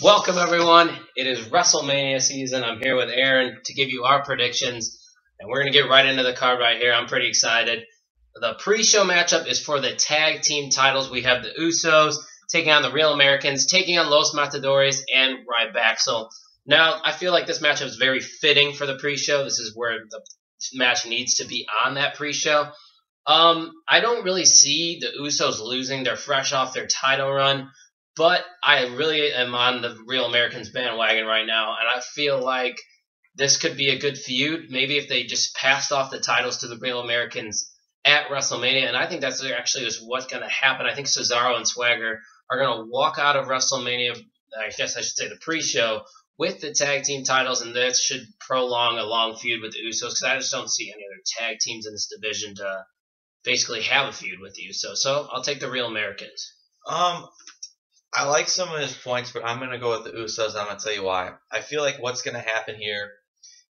Welcome, everyone. It is Wrestlemania season. I'm here with Aaron to give you our predictions, and we're going to get right into the card right here. I'm pretty excited. The pre-show matchup is for the tag team titles. We have the Usos taking on the Real Americans, taking on Los Matadores and Ryback. So now I feel like this matchup is very fitting for the pre-show. This is where the match needs to be on that pre-show. I don't really see the Usos losing. They're fresh off their title run. But I really am on the Real Americans bandwagon right now, and I feel like this could be a good feud. Maybe if they just passed off the titles to the Real Americans at WrestleMania, and I think that's actually is what's going to happen. I think Cesaro and Swagger are going to walk out of WrestleMania, I guess I should say the pre-show, with the tag team titles, and this should prolong a long feud with the Usos, because I just don't see any other tag teams in this division to basically have a feud with the Usos. So I'll take the Real Americans. I like some of his points, but I'm going to go with the Usos, and I'm going to tell you why. I feel like what's going to happen here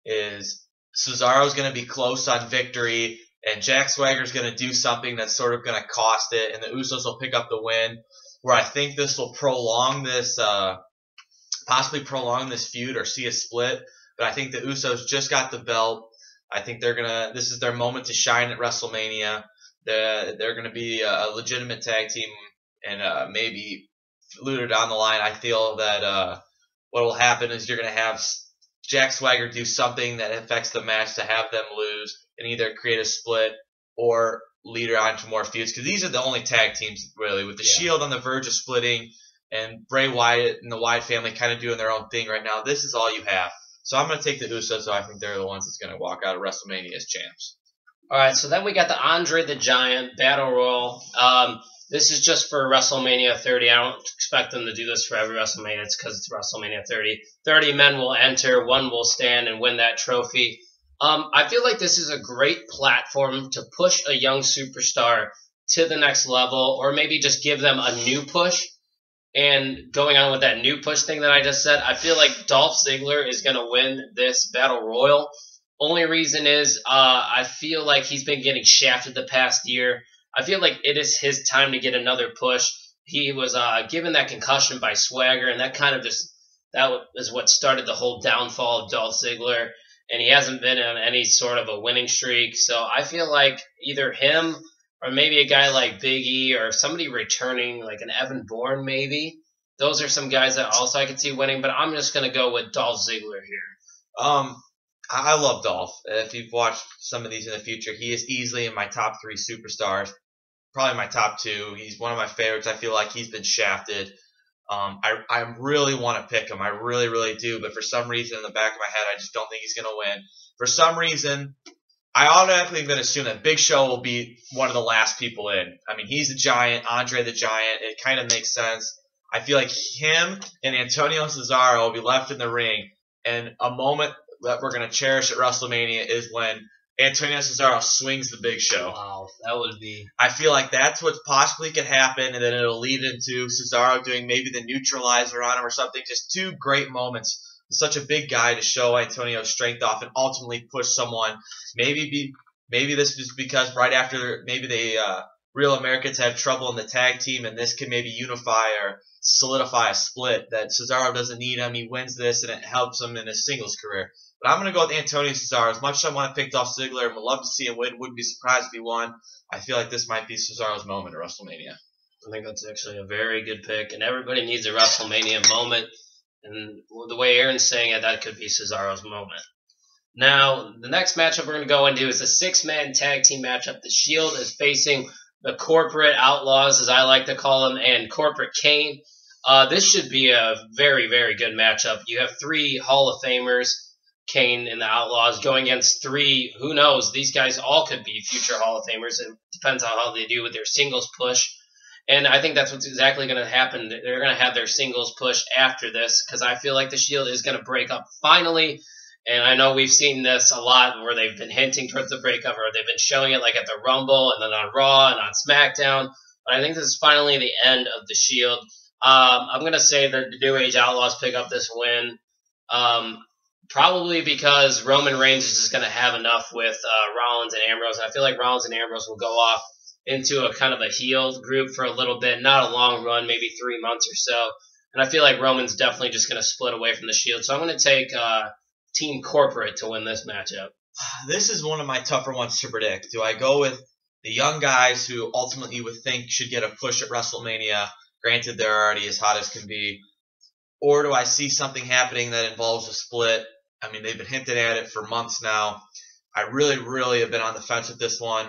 is Cesaro's going to be close on victory, and Jack Swagger's going to do something that's sort of going to cost it, and the Usos will pick up the win, where I think this will possibly prolong this feud or see a split, but I think the Usos just got the belt. I think this is their moment to shine at WrestleMania. They're going to be a legitimate tag team, and maybe later down the line, I feel that what will happen is you're going to have Jack Swagger do something that affects the match to have them lose and either create a split or lead her on to more feuds. Because these are the only tag teams, really, with the Shield on the verge of splitting and Bray Wyatt and the Wyatt family kind of doing their own thing right now. This is all you have. So I'm going to take the Usos, so I think they're the ones that's going to walk out of WrestleMania as champs. All right, so then we got the Andre the Giant Battle Royal. This is just for WrestleMania 30. I don't expect them to do this for every WrestleMania. It's because it's WrestleMania 30. 30 men will enter, one will stand and win that trophy. I feel like this is a great platform to push a young superstar to the next level, or maybe just give them a new push. And going on with that new push thing that I just said, I feel like Dolph Ziggler is going to win this Battle Royal. Only reason is I feel like he's been getting shafted the past year. I feel like it is his time to get another push. He was given that concussion by Swagger, and that is what started the whole downfall of Dolph Ziggler, and he hasn't been on any sort of a winning streak. So I feel like either him or maybe a guy like Big E or somebody returning, like an Evan Bourne maybe. Those are some guys that also I could see winning, but I'm just going to go with Dolph Ziggler here. I love Dolph. If you've watched some of these in the future, he is easily in my top 3 superstars. Probably my top 2. He's one of my favorites. I feel like he's been shafted. I really want to pick him. I really, really do. But for some reason in the back of my head, I just don't think he's going to win. For some reason, I automatically am going to assume that Big Show will be one of the last people in. I mean, he's a giant, Andre the Giant. It kind of makes sense. I feel like him and Antonio Cesaro will be left in the ring. And a moment that we're going to cherish at WrestleMania is when Antonio Cesaro swings the Big Show. Wow, that would be... I feel like that's what possibly could happen, and then it'll lead into Cesaro doing maybe the neutralizer on him or something. Just 2 great moments. Such a big guy to show Antonio's strength off and ultimately push someone. Maybe this is because right after maybe the Real Americans have trouble in the tag team, and this can maybe unify or solidify a split that Cesaro doesn't need him. He wins this, and it helps him in his singles career. But I'm going to go with Antonio Cesaro. As much as I want to pick Dolph Ziggler and would love to see him win, wouldn't be surprised if he won. I feel like this might be Cesaro's moment at WrestleMania. I think that's actually a very good pick, and everybody needs a WrestleMania moment. And the way Aaron's saying it, that could be Cesaro's moment. Now, the next matchup we're going to go into is a 6-man tag team matchup. The Shield is facing the Corporate Outlaws, as I like to call them, and Corporate Kane. This should be a very, very good matchup. You have 3 Hall of Famers, Kane and the Outlaws, going against 3, who knows, these guys all could be future Hall of Famers. It depends on how they do with their singles push. And I think that's what's exactly going to happen. They're going to have their singles push after this, because I feel like the Shield is going to break up finally. And I know we've seen this a lot where they've been hinting towards the breakup, or they've been showing it like at the Rumble and then on Raw and on SmackDown. But I think this is finally the end of the Shield. I'm going to say that the New Age Outlaws pick up this win. Probably because Roman Reigns is just going to have enough with Rollins and Ambrose. And I feel like Rollins and Ambrose will go off into a kind of a heel group for a little bit, not a long run, maybe 3 months or so. And I feel like Roman's definitely just going to split away from the Shield. So I'm going to take Team Corporate to win this matchup. This is one of my tougher ones to predict. Do I go with the young guys who ultimately you would think should get a push at WrestleMania? Granted, they're already as hot as can be. Or do I see something happening that involves a split? I mean, they've been hinting at it for months now. I really, really have been on the fence with this one,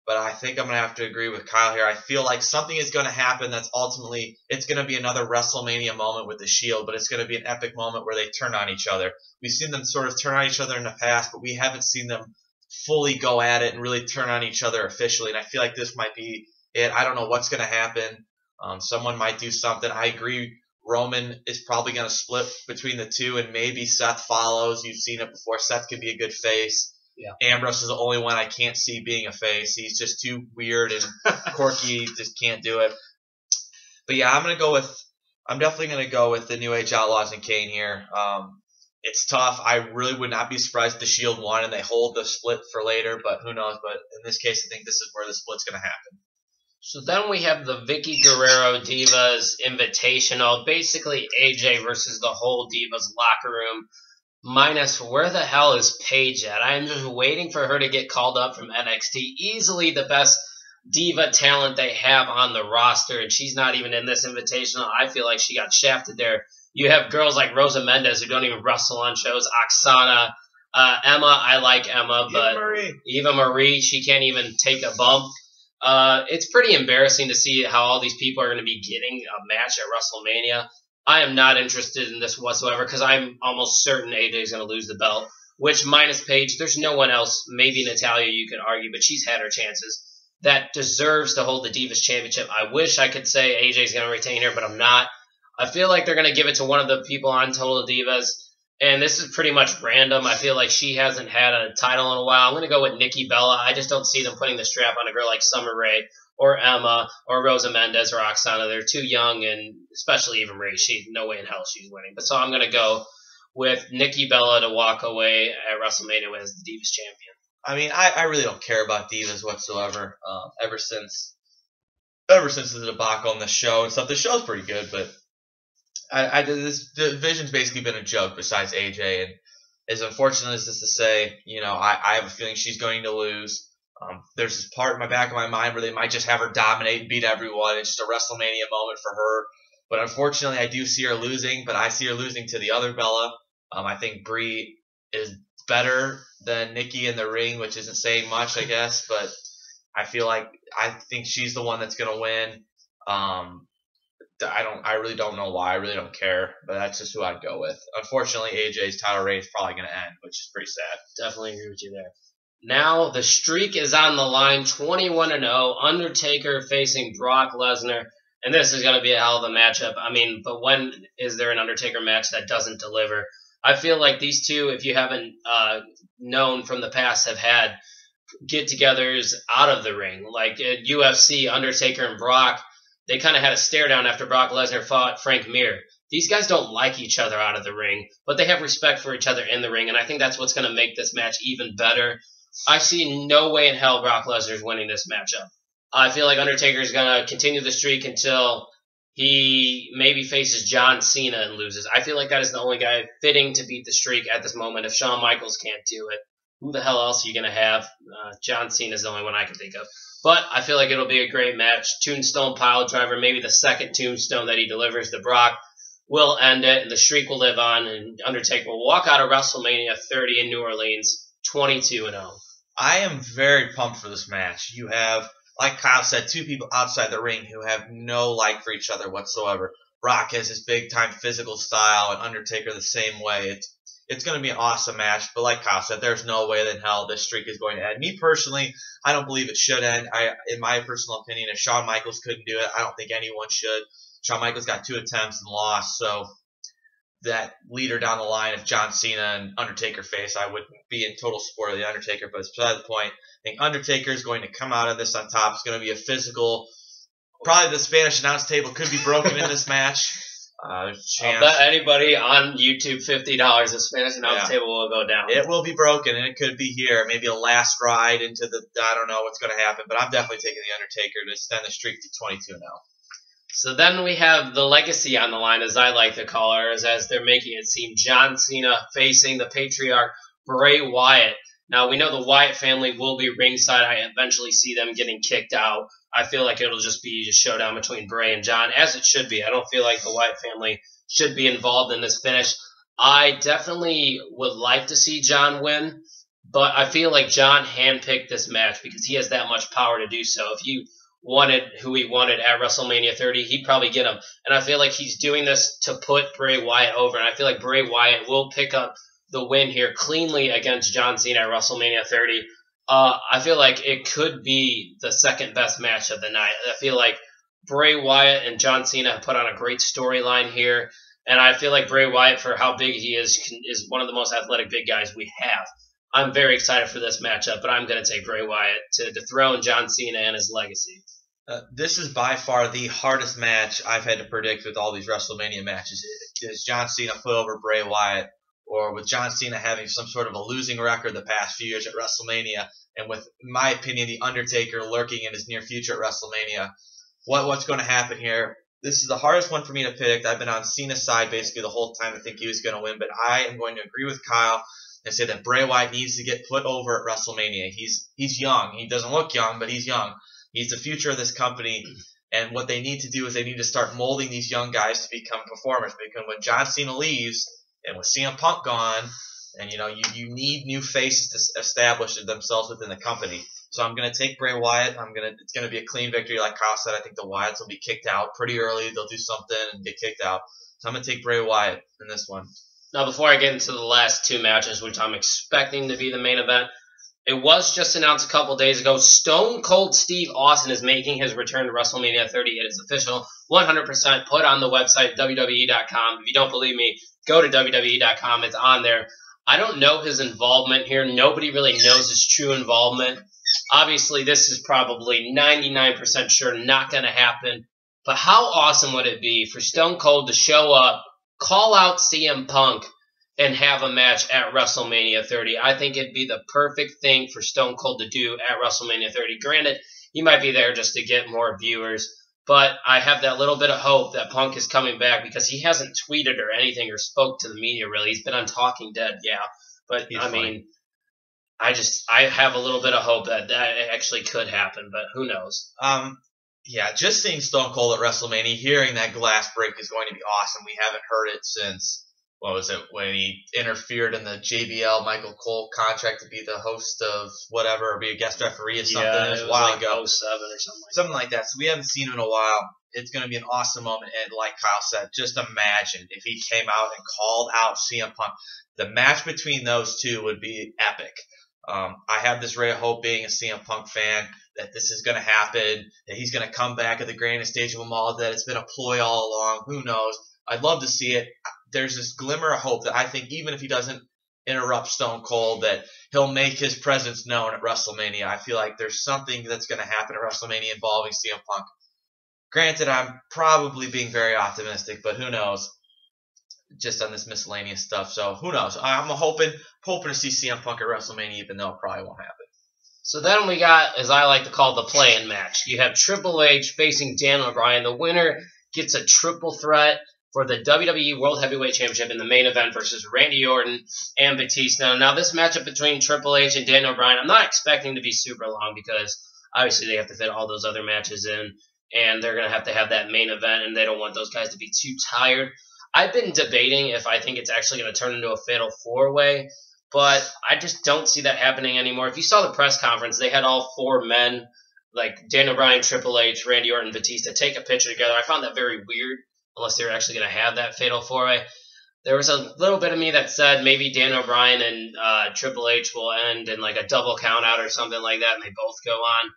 but I think I'm going to have to agree with Kyle here. I feel like something is going to happen that's ultimately, it's going to be another WrestleMania moment with the Shield, but it's going to be an epic moment where they turn on each other. We've seen them sort of turn on each other in the past, but we haven't seen them fully go at it and really turn on each other officially, and I feel like this might be it. I don't know what's going to happen. Someone might do something. I agree. Roman is probably going to split between the two, and maybe Seth follows. You've seen it before. Seth can be a good face. Yeah. Ambrose is the only one I can't see being a face. He's just too weird and quirky. Just can't do it. But yeah, I'm definitely going to go with the New Age Outlaws and Kane here. It's tough. I really would not be surprised if the Shield won and they hold the split for later, but who knows. But in this case, I think this is where the split's going to happen. So then we have the Vicky Guerrero Divas Invitational. Basically, AJ versus the whole Divas locker room. Minus where the hell is Paige at? I am just waiting for her to get called up from NXT. Easily the best diva talent they have on the roster, and she's not even in this invitational. I feel like she got shafted there. You have girls like Rosa Mendes who don't even wrestle on shows. Oksana, Emma, I like Emma, but Eva Marie, she can't even take a bump. It's pretty embarrassing to see how all these people are going to be getting a match at WrestleMania. I am not interested in this whatsoever because I'm almost certain AJ is going to lose the belt, which minus Paige, there's no one else, maybe Natalya you could argue, but she's had her chances, that deserves to hold the Divas Championship. I wish I could say AJ's going to retain her, but I'm not. I feel like they're going to give it to one of the people on Total Divas, and this is pretty much random. I feel like she hasn't had a title in a while. I'm going to go with Nikki Bella. I just don't see them putting the strap on a girl like Summer Rae or Emma or Rosa Mendes or Oksana. They're too young, and especially Eva Marie. No way in hell she's winning. But so I'm going to go with Nikki Bella to walk away at WrestleMania as the Divas champion. I mean, I really don't care about Divas whatsoever. Ever since the debacle on the show and stuff, the show's pretty good, but this division's basically been a joke besides AJ, and as unfortunate as this is to say, I have a feeling she's going to lose. There's this part in my back of my mind where they might just have her dominate and beat everyone. It's just a WrestleMania moment for her. But unfortunately, I do see her losing, but I see her losing to the other Bella. I think Brie is better than Nikki in the ring, which isn't saying much, I guess, but I think she's the one that's going to win. I really don't know why. I really don't care, but that's just who I'd go with. Unfortunately, AJ's title reign is probably going to end, which is pretty sad. Definitely agree with you there. Now the streak is on the line, 21-0. Undertaker facing Brock Lesnar, and this is going to be a hell of a matchup. I mean, but when is there an Undertaker match that doesn't deliver? I feel like these two, if you haven't known from the past, have had get-togethers out of the ring. Like at UFC, Undertaker and Brock, they kind of had a stare down after Brock Lesnar fought Frank Mir. These guys don't like each other out of the ring, but they have respect for each other in the ring, and I think that's what's going to make this match even better. I see no way in hell Brock Lesnar's winning this matchup. I feel like Undertaker's going to continue the streak until he maybe faces John Cena and loses. I feel like that is the only guy fitting to beat the streak at this moment. If Shawn Michaels can't do it, who the hell else are you going to have? John Cena is the only one I can think of. But I feel like it'll be a great match. Tombstone pile driver, maybe the second tombstone that he delivers to Brock will end it, and the streak will live on, and Undertaker will walk out of WrestleMania 30 in New Orleans 22-0. I am very pumped for this match. You have, like Kyle said, two people outside the ring who have no like for each other whatsoever. Brock has his big-time physical style, and Undertaker the same way. It's going to be an awesome match, but like Kyle said, there's no way in hell this streak is going to end. Me personally, I don't believe it should end. In my personal opinion, if Shawn Michaels couldn't do it, I don't think anyone should. Shawn Michaels got 2 attempts and lost, so that leader down the line, if John Cena and Undertaker face, I would be in total support of the Undertaker, but it's beside the point. I think Undertaker is going to come out of this on top. It's going to be a physical. Probably the Spanish announce table could be broken in this match. I'll bet anybody on YouTube $50 the Spanish announce table will go down. It will be broken, and it could be here. Maybe a last ride into the – I don't know what's going to happen, but I'm definitely taking the Undertaker to extend the streak to 22-0. So then we have the legacy on the line, as I like to call her, as they're making it seem. John Cena facing the patriarch Bray Wyatt. Now we know the Wyatt family will be ringside. I eventually see them getting kicked out. I feel like it'll just be a showdown between Bray and John, as it should be. I don't feel like the Wyatt family should be involved in this finish. I definitely would like to see John win, but I feel like John handpicked this match because he has that much power to do so. If you wanted who he wanted at WrestleMania 30, he'd probably get him. And I feel like he's doing this to put Bray Wyatt over. And I feel like Bray Wyatt will pick up the win here cleanly against John Cena at WrestleMania 30. I feel like it could be the second best match of the night. I feel like Bray Wyatt and John Cena have put on a great storyline here. And I feel like Bray Wyatt, for how big he is one of the most athletic big guys we have. I'm very excited for this matchup, but I'm going to take Bray Wyatt to dethrone John Cena and his legacy. This is by far the hardest match I've had to predict with all these WrestleMania matches. Is John Cena put over Bray Wyatt, or with John Cena having some sort of a losing record the past few years at WrestleMania, and with, in my opinion, The Undertaker lurking in his near future at WrestleMania? What's going to happen here? This is the hardest one for me to predict. I've been on Cena's side basically the whole time. I think he was going to win, but I am going to agree with Kyle and say that Bray Wyatt needs to get put over at WrestleMania. He's young. He doesn't look young, but he's young. He's the future of this company, and what they need to do is they need to start molding these young guys to become performers. Because when John Cena leaves, and with CM Punk gone, and you need new faces to establish themselves within the company. So I'm gonna take Bray Wyatt. It's gonna be a clean victory, like Kyle said. I think the Wyatts will be kicked out pretty early. They'll do something and get kicked out. So I'm gonna take Bray Wyatt in this one. Now, before I get into the last two matches, which I'm expecting to be the main event, it was just announced a couple days ago. Stone Cold Steve Austin is making his return to WrestleMania 30. It is official, 100% put on the website, WWE.com. If you don't believe me, go to WWE.com. It's on there. I don't know his involvement here. Nobody really knows his true involvement. Obviously, this is probably 99% sure not going to happen. But how awesome would it be for Stone Cold to show up, call out CM Punk, and have a match at WrestleMania 30. I think it'd be the perfect thing for Stone Cold to do at WrestleMania 30. Granted, he might be there just to get more viewers, but I have that little bit of hope that Punk is coming back because he hasn't tweeted or anything or spoke to the media really. He's been on Talking Dead, yeah. But, I mean, I have a little bit of hope that actually could happen, but who knows? Yeah, just seeing Stone Cold at WrestleMania, hearing that glass break is going to be awesome. We haven't heard it since... What was it, when he interfered in the JBL Michael Cole contract to be the host of whatever, or be a guest referee or something? Yeah, it was a while like ago. 07 or something like that. Something like that. So we haven't seen him in a while. It's going to be an awesome moment. And like Kyle said, just imagine if he came out and called out CM Punk. The match between those two would be epic. I have this ray of hope, being a CM Punk fan, that this is going to happen, that he's going to come back at the grandest stage of them all, that it's been a ploy all along. Who knows? I'd love to see it. There's this glimmer of hope that I think even if he doesn't interrupt Stone Cold, that he'll make his presence known at WrestleMania. I feel like there's something that's going to happen at WrestleMania involving CM Punk. Granted, I'm probably being very optimistic, but who knows? Just on this miscellaneous stuff, so who knows? I'm hoping to see CM Punk at WrestleMania, even though it probably won't happen. So then we got, as I like to call, the play-in match. You have Triple H facing Daniel Bryan. The winner gets a triple threat for the WWE World Heavyweight Championship in the main event versus Randy Orton and Batista. Now, this matchup between Triple H and Daniel Bryan, I'm not expecting to be super long because obviously they have to fit all those other matches in, and they're going to have that main event, and they don't want those guys to be too tired. I've been debating if I think it's actually going to turn into a fatal four-way, but I just don't see that happening anymore. If you saw the press conference, they had all four men, like Daniel Bryan, Triple H, Randy Orton, Batista, take a picture together. I found that very weird, unless they were actually going to have that fatal four-way. There was a little bit of me that said maybe Daniel Bryan and Triple H will end in like a double count-out or something like that, and they both go on.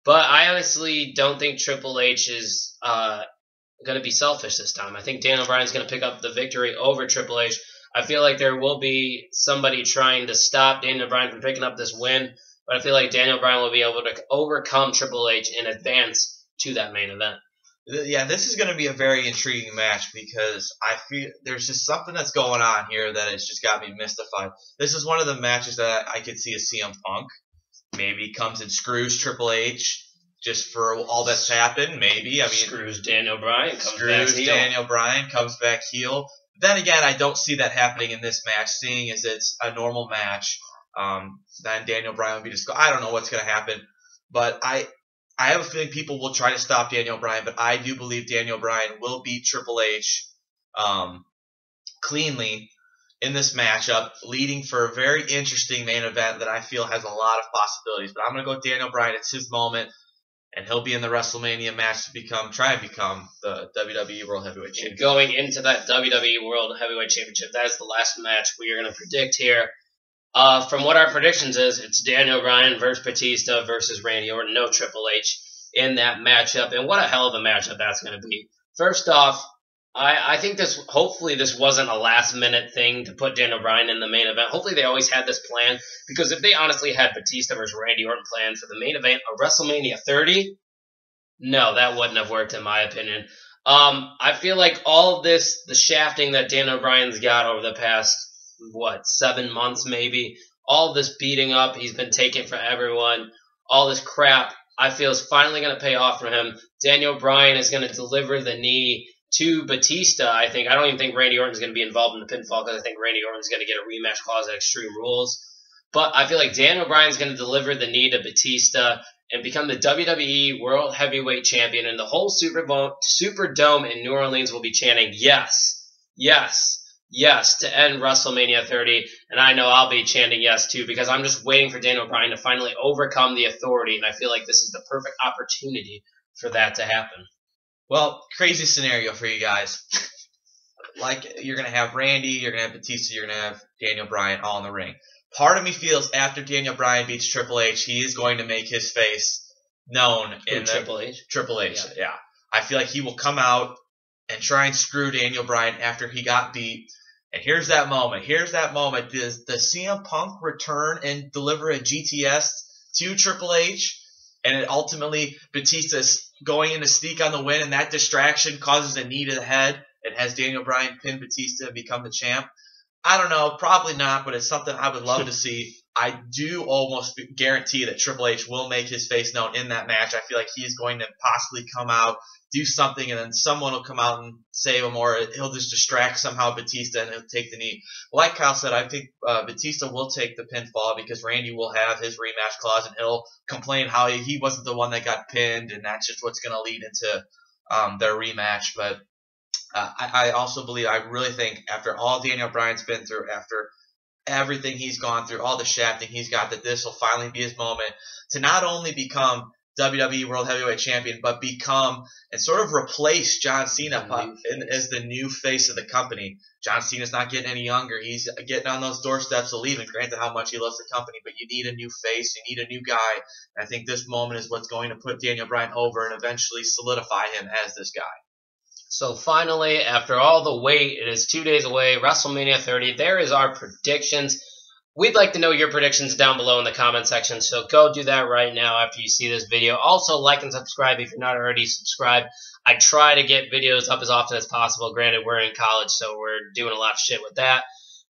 But I honestly don't think Triple H is going to be selfish this time. I think Daniel Bryan's going to pick up the victory over Triple H. I feel like there will be somebody trying to stop Daniel Bryan from picking up this win, but I feel like Daniel Bryan will be able to overcome Triple H and advance to that main event. Yeah, this is going to be a very intriguing match because I feel there's just something that's going on here that has just got me mystified. This is one of the matches that I could see a CM Punk maybe comes and screws Triple H, just for all that's happened, maybe. I mean, screws Daniel Bryan, comes back heel. Then again, I don't see that happening in this match, seeing as it's a normal match. Then Daniel Bryan would be just. I don't know what's going to happen, but I have a feeling people will try to stop Daniel Bryan, but I do believe Daniel Bryan will beat Triple H cleanly in this matchup, leading for a very interesting main event that I feel has a lot of possibilities. But I'm going to go with Daniel Bryan. It's his moment, and he'll be in the WrestleMania match to try and become the WWE World Heavyweight Champion. Going into that WWE World Heavyweight Championship, that is the last match we are going to predict here. From what our predictions is, it's Daniel Bryan versus Batista versus Randy Orton. No Triple H in that matchup, and what a hell of a matchup that's going to be. First off, I think hopefully this wasn't a last-minute thing to put Daniel Bryan in the main event. Hopefully they always had this plan, because if they honestly had Batista versus Randy Orton planned for the main event of WrestleMania 30, no, that wouldn't have worked in my opinion. I feel like all of this, the shafting that Daniel Bryan's got over the past, 7 months maybe, all this beating up he's been taking from everyone, all this crap, I feel is finally going to pay off for him. Daniel Bryan is going to deliver the knee to Batista. I don't even think Randy Orton's going to be involved in the pinfall, because I think Randy Orton's going to get a rematch clause at Extreme Rules. But I feel like Daniel Bryan's going to deliver the knee to Batista and become the WWE World Heavyweight Champion, and the whole Superdome in New Orleans will be chanting, yes, yes, yes, to end WrestleMania 30. And I know I'll be chanting yes too, because I'm just waiting for Daniel Bryan to finally overcome the Authority, and I feel like this is the perfect opportunity for that to happen. Well, crazy scenario for you guys. Like, you're going to have Randy, you're going to have Batista, you're going to have Daniel Bryan all in the ring. Part of me feels after Daniel Bryan beats Triple H, he is going to make his face known in Triple H? Triple H, yeah. I feel like he will come out and try and screw Daniel Bryan after he got beat. And here's that moment. Does CM Punk return and deliver a GTS to Triple H? And it ultimately, Batista's going in to sneak on the win, and that distraction causes a knee to the head and has Daniel Bryan pin Batista and become the champ. I don't know, probably not, but it's something I would love to see. I do almost guarantee that Triple H will make his face known in that match. I feel like he's going to possibly come out, do something, and then someone will come out and save him, or he'll just distract somehow Batista and he'll take the knee. Like Kyle said, I think Batista will take the pinfall, because Randy will have his rematch clause, and he'll complain how he wasn't the one that got pinned, and that's just what's going to lead into their rematch. But I also believe, I really think, after all Daniel Bryan's been through, after everything he's gone through, all the shafting he's got, that this will finally be his moment to not only become WWE World Heavyweight Champion, but become and sort of replace John Cena as the new face of the company. John Cena's not getting any younger. He's getting on those doorsteps of leaving, granted how much he loves the company, but you need a new face, you need a new guy. And I think this moment is what's going to put Daniel Bryan over and eventually solidify him as this guy. So finally, after all the wait, it is 2 days away, WrestleMania 30. There is our predictions. We'd like to know your predictions down below in the comment section, so go do that right now after you see this video. Also, like and subscribe if you're not already subscribed. I try to get videos up as often as possible. Granted, we're in college, so we're doing a lot of shit with that.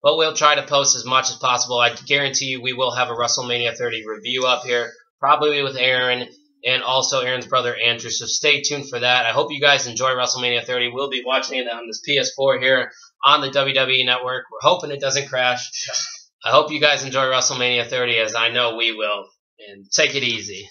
But we'll try to post as much as possible. I guarantee you we will have a WrestleMania 30 review up here, probably with Aaron and also Aaron's brother Andrew, so stay tuned for that. I hope you guys enjoy WrestleMania 30. We'll be watching it on this PS4 here on the WWE Network. We're hoping it doesn't crash. I hope you guys enjoy WrestleMania 30, as I know we will. And take it easy.